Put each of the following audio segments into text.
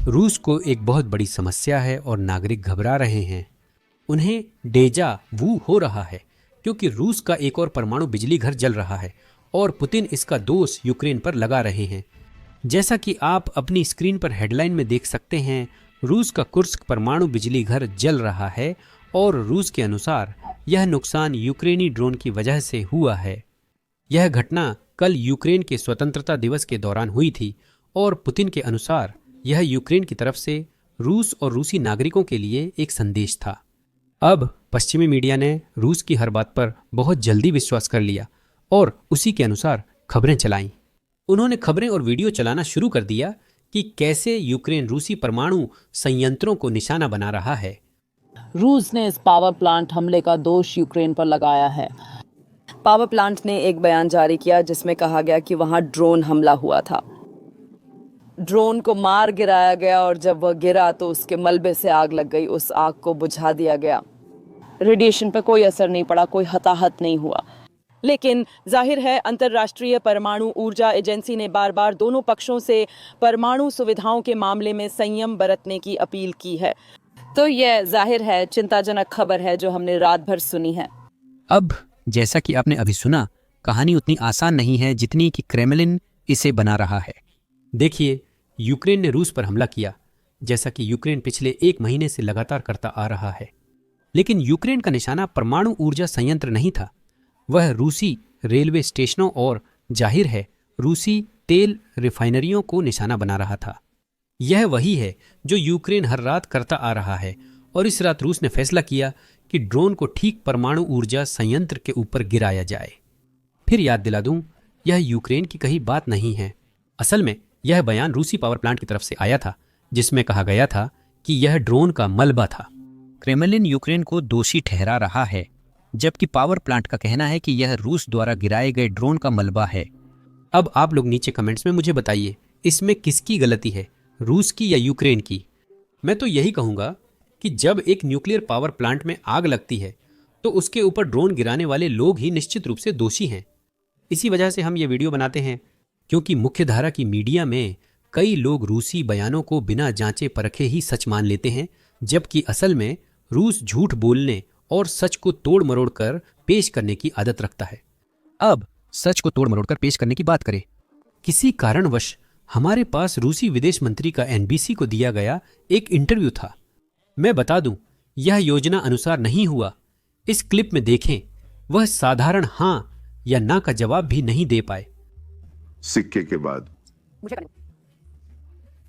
रूस को एक बहुत बड़ी समस्या है और नागरिक घबरा रहे हैं। उन्हें डेजा वू हो रहा है क्योंकि रूस का एक और परमाणु बिजली घर जल रहा है और पुतिन इसका दोष यूक्रेन पर लगा रहे हैं। जैसा कि आप अपनी स्क्रीन पर हेडलाइन में देख सकते हैं, रूस का कुर्स्क परमाणु बिजली घर जल रहा है और रूस के अनुसार यह नुकसान यूक्रेनी ड्रोन की वजह से हुआ है। यह घटना कल यूक्रेन के स्वतंत्रता दिवस के दौरान हुई थी और पुतिन के अनुसार यह यूक्रेन की तरफ से रूस और रूसी नागरिकों के लिए एक संदेश था। अब पश्चिमी मीडिया ने रूस की हर बात पर बहुत जल्दी विश्वास कर लिया और उसी के अनुसार खबरें चलाईं। उन्होंने खबरें और वीडियो चलाना शुरू कर दिया कि कैसे यूक्रेन रूसी परमाणु संयंत्रों को निशाना बना रहा है। रूस ने इस पावर प्लांट हमले का दोष यूक्रेन पर लगाया है। पावर प्लांट ने एक बयान जारी किया जिसमें कहा गया कि वहां ड्रोन हमला हुआ था। ड्रोन को मार गिराया गया और जब वह गिरा तो उसके मलबे से आग लग गई। उस आग को बुझा दिया गया। रेडिएशन पर कोई असर नहीं पड़ा, कोई हताहत नहीं हुआ। लेकिन जाहिर है अंतर्राष्ट्रीय परमाणु ऊर्जा एजेंसी ने बार बार दोनों पक्षों से परमाणु सुविधाओं के मामले में संयम बरतने की अपील की है। तो यह जाहिर है चिंताजनक खबर है जो हमने रात भर सुनी है। अब जैसा कि आपने अभी सुना, कहानी उतनी आसान नहीं है जितनी कि क्रेमलिन इसे बना रहा है। देखिए, यूक्रेन ने रूस पर हमला किया, जैसा कि यूक्रेन पिछले 1 महीने से लगातार करता आ रहा है। लेकिन यूक्रेन का निशाना परमाणु ऊर्जा संयंत्र नहीं था, वह रूसी रेलवे स्टेशनों और जाहिर है रूसी तेल रिफाइनरियों को निशाना बना रहा था। यह वही है जो यूक्रेन हर रात करता आ रहा है और इस रात रूस ने फैसला किया कि ड्रोन को ठीक परमाणु ऊर्जा संयंत्र के ऊपर गिराया जाए। फिर याद दिला दूं, यह यूक्रेन की कही बात नहीं है। असल में यह बयान रूसी पावर प्लांट की तरफ से आया था जिसमें कहा गया था कि यह ड्रोन का मलबा था। क्रेमलिन यूक्रेन को दोषी ठहरा रहा है, जबकि पावर प्लांट का कहना है कि यह रूस द्वारा गिराए गए ड्रोन का मलबा है। अब आप लोग नीचे कमेंट्स में मुझे बताइए, इसमें किसकी गलती है, रूस की या यूक्रेन की? मैं तो यही कहूँगा कि जब एक न्यूक्लियर पावर प्लांट में आग लगती है तो उसके ऊपर ड्रोन गिराने वाले लोग ही निश्चित रूप से दोषी हैं। इसी वजह से हम ये वीडियो बनाते हैं, क्योंकि मुख्यधारा की मीडिया में कई लोग रूसी बयानों को बिना जांचे परखे ही सच मान लेते हैं, जबकि असल में रूस झूठ बोलने और सच को तोड़ मरोड़ कर पेश करने की आदत रखता है। अब सच को तोड़ मरोड़ कर पेश करने की बात करें। किसी कारणवश हमारे पास रूसी विदेश मंत्री का एनबीसी को दिया गया एक इंटरव्यू था। मैं बता दूं, यह योजना अनुसार नहीं हुआ। इस क्लिप में देखें, वह साधारण हां या ना का जवाब भी नहीं दे पाए। सिक्के के बाद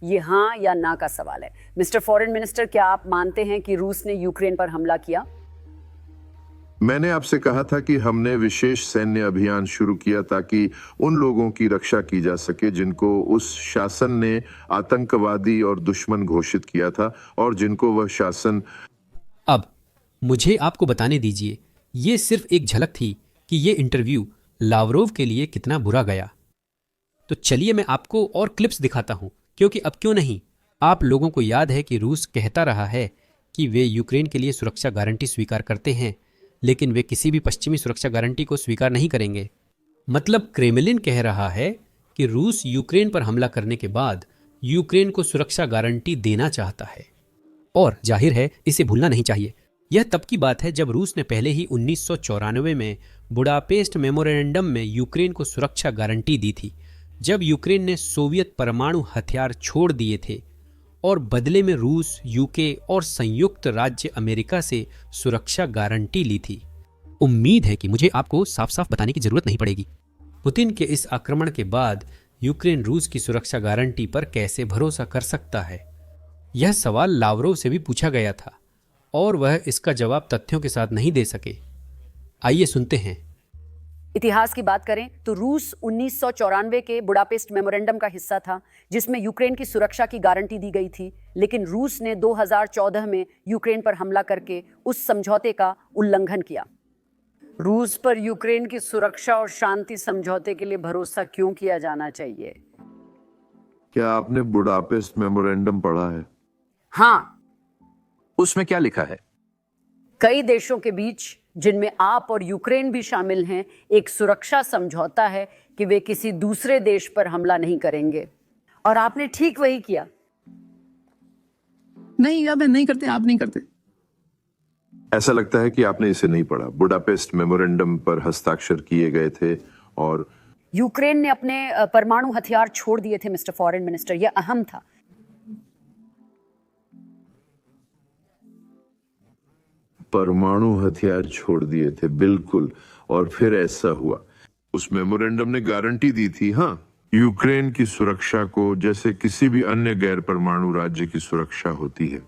ये हाँ या ना का सवाल है। मिस्टर फॉरेन मिनिस्टर, क्या आप मानते हैं कि रूस ने यूक्रेन पर हमला किया? मैंने आपसे कहा था कि हमने विशेष सैन्य अभियान शुरू किया ताकि उन लोगों की रक्षा की जा सके जिनको उस शासन ने आतंकवादी और दुश्मन घोषित किया था और जिनको वह शासन। अब मुझे आपको बताने दीजिए, ये सिर्फ एक झलक थी कि ये इंटरव्यू लावरोव के लिए कितना बुरा गया। तो चलिए मैं आपको और क्लिप्स दिखाता हूं, क्योंकि अब क्यों नहीं, आप लोगों को याद है कि रूस कहता रहा है कि वे यूक्रेन के लिए सुरक्षा गारंटी स्वीकार करते हैं, लेकिन वे किसी भी पश्चिमी सुरक्षा गारंटी को स्वीकार नहीं करेंगे। मतलब क्रेमलिन कह रहा है कि रूस यूक्रेन पर हमला करने के बाद यूक्रेन को सुरक्षा गारंटी देना चाहता है, और जाहिर है इसे भूलना नहीं चाहिए। यह तब की बात है जब रूस ने पहले ही 1994 में बुडापेस्ट मेमोरेंडम में यूक्रेन को सुरक्षा गारंटी दी थी, जब यूक्रेन ने सोवियत परमाणु हथियार छोड़ दिए थे और बदले में रूस, यूके और संयुक्त राज्य अमेरिका से सुरक्षा गारंटी ली थी। उम्मीद है कि मुझे आपको साफ साफ बताने की जरूरत नहीं पड़ेगी। पुतिन के इस आक्रमण के बाद यूक्रेन रूस की सुरक्षा गारंटी पर कैसे भरोसा कर सकता है? यह सवाल लावरोव से भी पूछा गया था और वह इसका जवाब तथ्यों के साथ नहीं दे सके। आइए सुनते हैं। इतिहास की बात करें तो रूस 1994 के बुडापेस्ट मेमोरेंडम का हिस्सा था, जिसमें यूक्रेन की सुरक्षा की गारंटी दी गई थी। लेकिन रूस ने 2014 में यूक्रेन पर हमला करके उस समझौते का उल्लंघन किया। रूस पर यूक्रेन की सुरक्षा और शांति समझौते के लिए भरोसा क्यों किया जाना चाहिए? क्या आपने बुडापेस्ट मेमोरेंडम पढ़ा है? हाँ। उसमें क्या लिखा है? कई देशों के बीच, जिनमें आप और यूक्रेन भी शामिल हैं, एक सुरक्षा समझौता है कि वे किसी दूसरे देश पर हमला नहीं करेंगे। और आपने ठीक वही किया। नहीं, अब नहीं करते, आप नहीं करते। ऐसा लगता है कि आपने इसे नहीं पढ़ा। बुडापेस्ट मेमोरेंडम पर हस्ताक्षर किए गए थे और यूक्रेन ने अपने परमाणु हथियार छोड़ दिए थे मिस्टर फॉरेन मिनिस्टर, यह अहम था। परमाणु हथियार छोड़ दिए थे, बिल्कुल। और फिर ऐसा हुआ। उस मेमोरेंडम ने गारंटी दी थी, हाँ, यूक्रेन की सुरक्षा को, जैसे किसी भी अन्य गैर परमाणु राज्य की सुरक्षा होती है।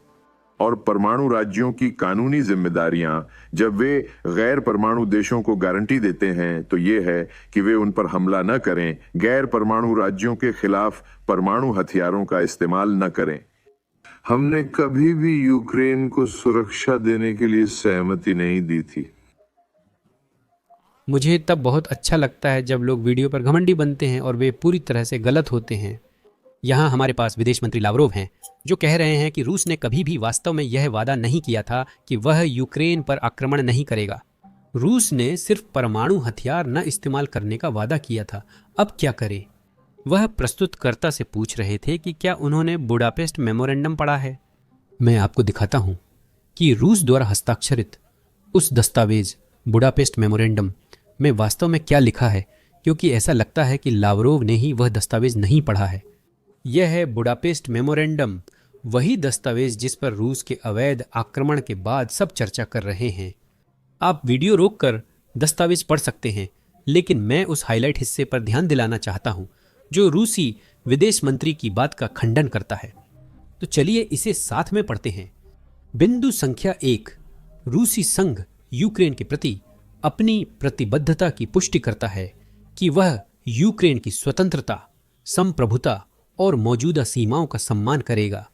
और परमाणु राज्यों की कानूनी जिम्मेदारियां जब वे गैर परमाणु देशों को गारंटी देते हैं तो ये है कि वे उन पर हमला न करें, गैर परमाणु राज्यों के खिलाफ परमाणु हथियारों का इस्तेमाल न करें। हमने कभी भी यूक्रेन को सुरक्षा देने के लिए सहमति नहीं दी थी। मुझे तब बहुत अच्छा लगता है जब लोग वीडियो पर घमंडी बनते हैं और वे पूरी तरह से गलत होते हैं। यहाँ हमारे पास विदेश मंत्री लावरोव हैं जो कह रहे हैं कि रूस ने कभी भी वास्तव में यह वादा नहीं किया था कि वह यूक्रेन पर आक्रमण नहीं करेगा। रूस ने सिर्फ परमाणु हथियार न इस्तेमाल करने का वादा किया था। अब क्या करे? वह प्रस्तुतकर्ता से पूछ रहे थे कि क्या उन्होंने बुडापेस्ट मेमोरेंडम पढ़ा है। मैं आपको दिखाता हूँ कि रूस द्वारा हस्ताक्षरित उस दस्तावेज बुडापेस्ट मेमोरेंडम में वास्तव में क्या लिखा है, क्योंकि ऐसा लगता है कि लावरोव ने ही वह दस्तावेज नहीं पढ़ा है। यह है बुडापेस्ट मेमोरेंडम, वही दस्तावेज जिस पर रूस के अवैध आक्रमण के बाद सब चर्चा कर रहे हैं। आप वीडियो रोककर दस्तावेज पढ़ सकते हैं, लेकिन मैं उस हाईलाइट हिस्से पर ध्यान दिलाना चाहता हूं जो रूसी विदेश मंत्री की बात का खंडन करता है। तो चलिए इसे साथ में पढ़ते हैं। बिंदु संख्या 1, रूसी संघ यूक्रेन के प्रति अपनी प्रतिबद्धता की पुष्टि करता है कि वह यूक्रेन की स्वतंत्रता, संप्रभुता और मौजूदा सीमाओं का सम्मान करेगा।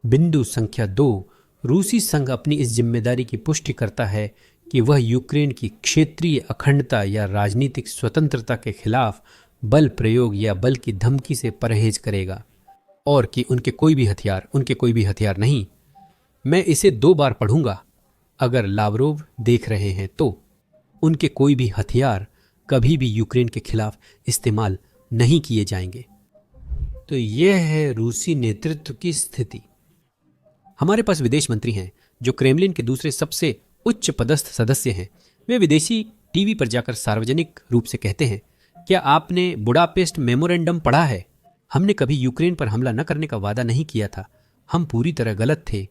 बिंदु संख्या 2, रूसी संघ अपनी इस जिम्मेदारी की पुष्टि करता है कि वह यूक्रेन की क्षेत्रीय अखंडता या राजनीतिक स्वतंत्रता के खिलाफ बल प्रयोग या बल की धमकी से परहेज करेगा, और कि उनके कोई भी हथियार नहीं। मैं इसे 2 बार पढ़ूंगा। अगर लावरोव देख रहे हैं तो उनके कोई भी हथियार कभी भी यूक्रेन के खिलाफ इस्तेमाल नहीं किए जाएंगे। तो यह है रूसी नेतृत्व की स्थिति। हमारे पास विदेश मंत्री हैं जो क्रेमलिन के दूसरे सबसे उच्च पदस्थ सदस्य हैं। वे विदेशी टीवी पर जाकर सार्वजनिक रूप से कहते हैं, क्या आपने बुडापेस्ट मेमोरेंडम पढ़ा है? हमने कभी यूक्रेन पर हमला न करने का वादा नहीं किया था। हम पूरी तरह गलत थे।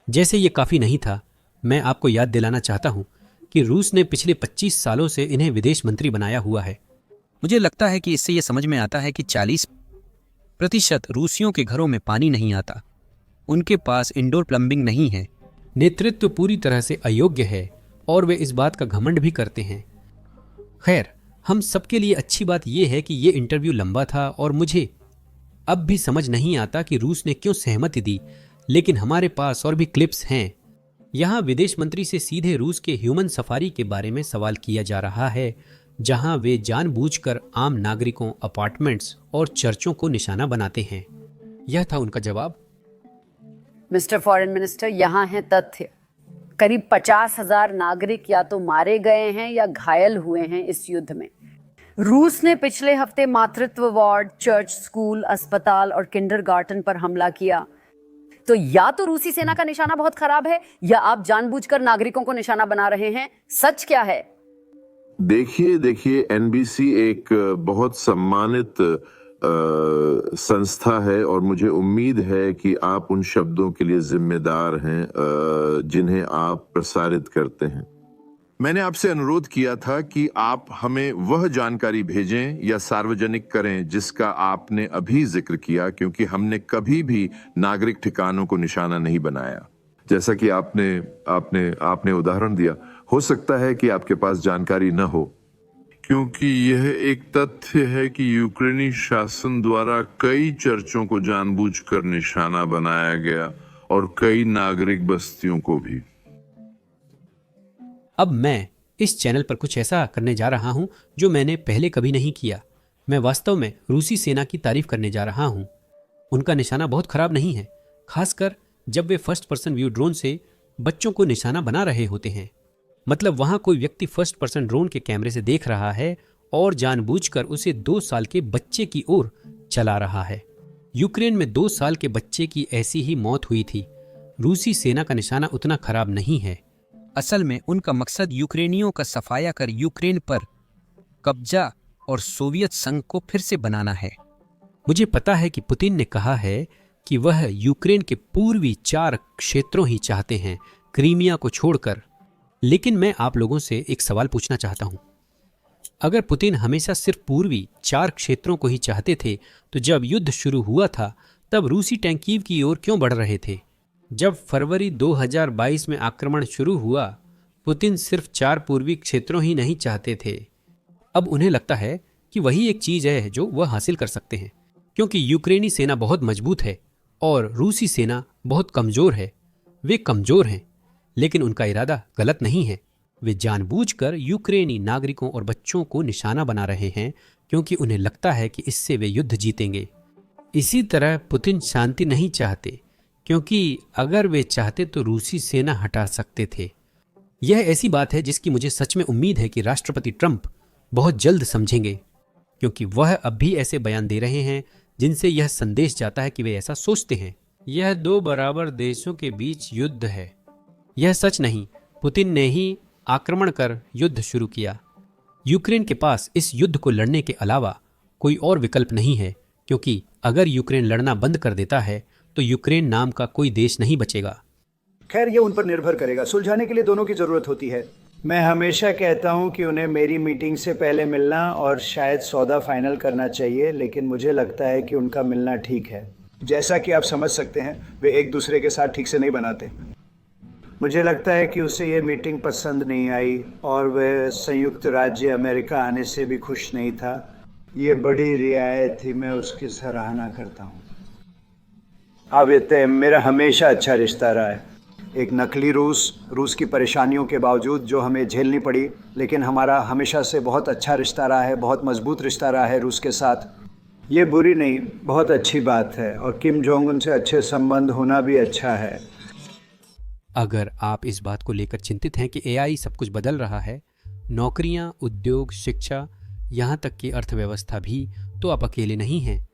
जैसे ये काफ़ी नहीं था, मैं आपको याद दिलाना चाहता हूँ कि रूस ने पिछले 25 सालों से इन्हें विदेश मंत्री बनाया हुआ है। मुझे लगता है कि इससे यह समझ में आता है कि 40% रूसियों के घरों में पानी नहीं आता। उनके पास इंडोर प्लम्बिंग नहीं है। नेतृत्व पूरी तरह से अयोग्य है और वे इस बात का घमंड भी करते हैं। खैर, हम सबके लिए अच्छी बात यह है कि ये इंटरव्यू लंबा था और मुझे अब भी समझ नहीं आता कि रूस ने क्यों सहमति दी, लेकिन हमारे पास और भी क्लिप्स हैं। यहाँ विदेश मंत्री से सीधे रूस के ह्यूमन सफारी के बारे में सवाल किया जा रहा है, जहां वे जानबूझकर आम नागरिकों, अपार्टमेंट्स और चर्चों को निशाना बनाते हैं। यह था उनका जवाब। मिस्टर फॉरेन मिनिस्टर, यहाँ है तथ्य। करीब 50,000 नागरिक या तो मारे गए हैं या घायल हुए हैं इस युद्ध में। रूस ने पिछले हफ्ते मातृत्व वार्ड, चर्च, स्कूल, अस्पताल और किंडरगार्टन पर हमला किया। तो या तो रूसी सेना का निशाना बहुत खराब है या आप जानबूझकर नागरिकों को निशाना बना रहे हैं। सच क्या है? देखिए, एनबीसी एक बहुत सम्मानित संस्था है और मुझे उम्मीद है कि आप उन शब्दों के लिए जिम्मेदार हैं जिन्हें आप प्रसारित करते हैं। मैंने आपसे अनुरोध किया था कि आप हमें वह जानकारी भेजें या सार्वजनिक करें जिसका आपने अभी जिक्र किया, क्योंकि हमने कभी भी नागरिक ठिकानों को निशाना नहीं बनाया। जैसा कि आपने उदाहरण दिया, हो सकता है कि आपके पास जानकारी न हो, क्योंकि यह एक तथ्य है कि यूक्रेनी शासन द्वारा कई चर्चों को जानबूझकर निशाना बनाया गया और कई नागरिक बस्तियों को भी। अब मैं इस चैनल पर कुछ ऐसा करने जा रहा हूं जो मैंने पहले कभी नहीं किया। मैं वास्तव में रूसी सेना की तारीफ करने जा रहा हूं। उनका निशाना बहुत खराब नहीं है, खासकर जब वे फर्स्ट पर्सन व्यू ड्रोन से बच्चों को निशाना बना रहे होते हैं। मतलब वहां कोई व्यक्ति फर्स्ट पर्सन ड्रोन के कैमरे से देख रहा है और जानबूझकर उसे 2 साल के बच्चे की ओर चला रहा है। यूक्रेन में 2 साल के बच्चे की ऐसी ही मौत हुई थी। रूसी सेना का निशाना उतना खराब नहीं है। असल में उनका मकसद यूक्रेनियों का सफाया कर यूक्रेन पर कब्जा और सोवियत संघ को फिर से बनाना है। मुझे पता है कि पुतिन ने कहा है कि वह यूक्रेन के पूर्वी 4 क्षेत्रों ही चाहते हैं, क्रीमिया को छोड़कर। लेकिन मैं आप लोगों से एक सवाल पूछना चाहता हूं। अगर पुतिन हमेशा सिर्फ पूर्वी 4 क्षेत्रों को ही चाहते थे तो जब युद्ध शुरू हुआ था तब रूसी टैंक कीव की ओर क्यों बढ़ रहे थे? जब फरवरी 2022 में आक्रमण शुरू हुआ, पुतिन सिर्फ 4 पूर्वी क्षेत्रों ही नहीं चाहते थे। अब उन्हें लगता है कि वही एक चीज है जो वह हासिल कर सकते हैं, क्योंकि यूक्रेनी सेना बहुत मजबूत है और रूसी सेना बहुत कमजोर है। वे कमजोर हैं, लेकिन उनका इरादा गलत नहीं है। वे जानबूझकर यूक्रेनी नागरिकों और बच्चों को निशाना बना रहे हैं, क्योंकि उन्हें लगता है कि इससे वे युद्ध जीतेंगे। इसी तरह पुतिन शांति नहीं चाहते, क्योंकि अगर वे चाहते तो रूसी सेना हटा सकते थे। यह ऐसी बात है जिसकी मुझे सच में उम्मीद है कि राष्ट्रपति ट्रंप बहुत जल्द समझेंगे, क्योंकि वह अब भी ऐसे बयान दे रहे हैं जिनसे यह संदेश जाता है कि वे ऐसा सोचते हैं। यह 2 बराबर देशों के बीच युद्ध है। यह सच नहीं, पुतिन ने ही आक्रमण कर युद्ध शुरू किया। यूक्रेन के पास इस युद्ध को लड़ने के अलावा कोई और विकल्प नहीं है, क्योंकि अगर यूक्रेन लड़ना बंद कर देता है तो यूक्रेन नाम का कोई देश नहीं बचेगा। खैर, ये उन पर निर्भर करेगा। सुलझाने के लिए दोनों की ज़रूरत होती है। मैं हमेशा कहता हूँ कि उन्हें मेरी मीटिंग से पहले मिलना और शायद सौदा फाइनल करना चाहिए, लेकिन मुझे लगता है कि उनका मिलना ठीक है। जैसा कि आप समझ सकते हैं, वे एक दूसरे के साथ ठीक से नहीं बनाते। मुझे लगता है कि उसे ये मीटिंग पसंद नहीं आई और वह संयुक्त राज्य अमेरिका आने से भी खुश नहीं था। ये बड़ी रियायत थी, मैं उसकी सराहना करता हूँ। मेरा हमेशा अच्छा रिश्ता रहा है। एक नकली रूस की परेशानियों के बावजूद जो हमें झेलनी पड़ी, लेकिन हमारा हमेशा से बहुत अच्छा रिश्ता रहा है, बहुत मजबूत रिश्ता रहा है रूस के साथ। ये बुरी नहीं, बहुत अच्छी बात है, और किम जोंग उन से अच्छे संबंध होना भी अच्छा है। अगर आप इस बात को लेकर चिंतित हैं कि एआई सब कुछ बदल रहा है, नौकरियां, उद्योग, शिक्षा, यहाँ तक कि अर्थव्यवस्था भी, तो आप अकेले नहीं हैं।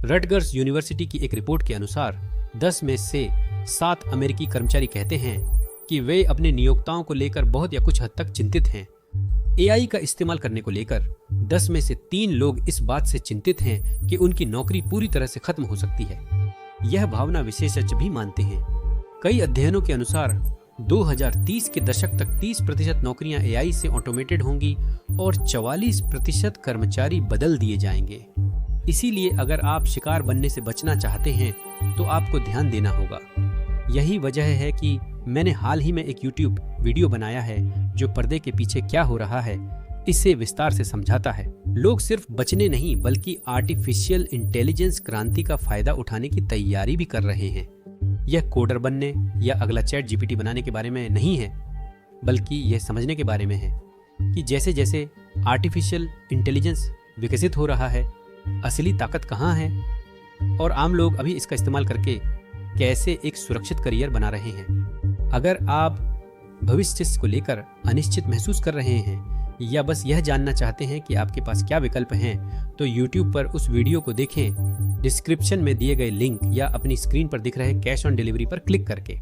रटगर्स यूनिवर्सिटी की एक रिपोर्ट के अनुसार 10 में से 7 अमेरिकी कर्मचारी कहते हैं कि वे अपने नियोक्ताओं को लेकर बहुत या कुछ हद तक चिंतित हैं। एआई का इस्तेमाल करने को लेकर 10 में से 3 लोग इस बात से चिंतित हैं कि उनकी नौकरी पूरी तरह से खत्म हो सकती है। यह भावना विशेषज्ञ भी मानते हैं। कई अध्ययनों के अनुसार 2030 के दशक तक 30% नौकरियां एआई से ऑटोमेटेड होंगी और 44% कर्मचारी बदल दिए जाएंगे। इसीलिए अगर आप शिकार बनने से बचना चाहते हैं तो आपको ध्यान देना होगा। यही वजह है कि मैंने हाल ही में एक YouTube वीडियो बनाया है जो पर्दे के पीछे क्या हो रहा है इसे विस्तार से समझाता है। लोग सिर्फ बचने नहीं बल्कि आर्टिफिशियल इंटेलिजेंस क्रांति का फायदा उठाने की तैयारी भी कर रहे हैं। यह कोडर बनने या अगला चैट जीपीटी बनाने के बारे में नहीं है, बल्कि यह समझने के बारे में है कि जैसे जैसे आर्टिफिशियल इंटेलिजेंस विकसित हो रहा है, असली ताकत कहाँ है और आम लोग अभी इसका इस्तेमाल करके कैसे एक सुरक्षित करियर बना रहे हैं। अगर आप भविष्य को लेकर अनिश्चित महसूस कर रहे हैं या बस यह जानना चाहते हैं कि आपके पास क्या विकल्प हैं, तो YouTube पर उस वीडियो को देखें, डिस्क्रिप्शन में दिए गए लिंक या अपनी स्क्रीन पर दिख रहे कैश ऑन डिलीवरी पर क्लिक करके।